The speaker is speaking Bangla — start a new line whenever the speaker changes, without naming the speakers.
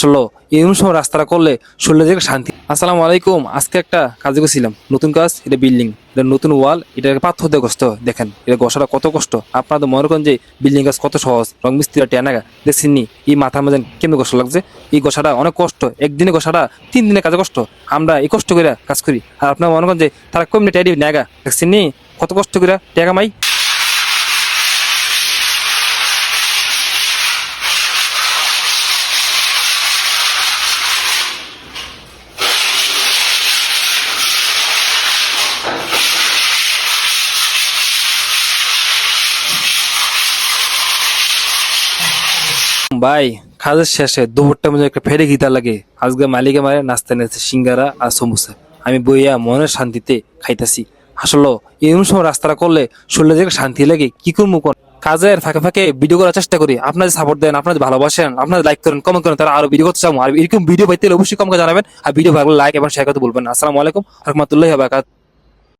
আসলে এরকম সময় রাস্তাটা করলে শরীরে যে একটা শান্তি। আসসালামু আলাইকুম। আজকে একটা কাজে গেছিলাম, নতুন কাজ, এটা বিল্ডিং, এটা নতুন ওয়াল, এটা পাথর দিয়ে কষ্ট দেখেন, এটা গসাটা কত কষ্ট। আপনারা তো মনে করেন যে বিল্ডিং কাজ কত সহজ, রং মিস্ত্রি টেনাগা দেখছেন নি, এই মাথার মাঝে কেমন কষ্ট লাগছে। এই গসাটা অনেক কষ্ট, একদিনে গসাটা 3 দিনে কাজে কষ্ট। আমরা এই কষ্ট করে কাজ করি, আর আপনারা মনে করেন যে তারা কমনি টেডি নেগা দেখছেন নি, কত কষ্ট করে টেকা মাই। ভাই, কাজের শেষে দুপুরটা মধ্যে একটা ফেরে গিতা লাগে। আজকে মালিকে মারে নাস্তা নিয়েছে সিঙ্গারা আর সমোসা, আমি বইয়া মনের শান্তিতে খাইতাছি। আসলে এরকম সময় রাস্তাটা করলে শরীরে যে একটা শান্তি লাগে, কি করবো কোন। কাজের ফাঁকে ফাঁকে ভিডিও করার চেষ্টা করি। আপনাদের সাপোর্ট দেন, আপনাদের ভালোবাসেন, আপনাদের লাইক করেন, কমেন্ট করেন, তারা আরো ভিডিও করতে চাবো। আর এরকম ভিডিও পাইতে হলে অবশ্যই কমকে জানাবেন, আর ভিডিও ভালো লাইক এবং শেয়ার করতে বলবেন না। আসসালামু আলাইকুম রহমতুল্লাহি ওয়া বারাকাতুহু।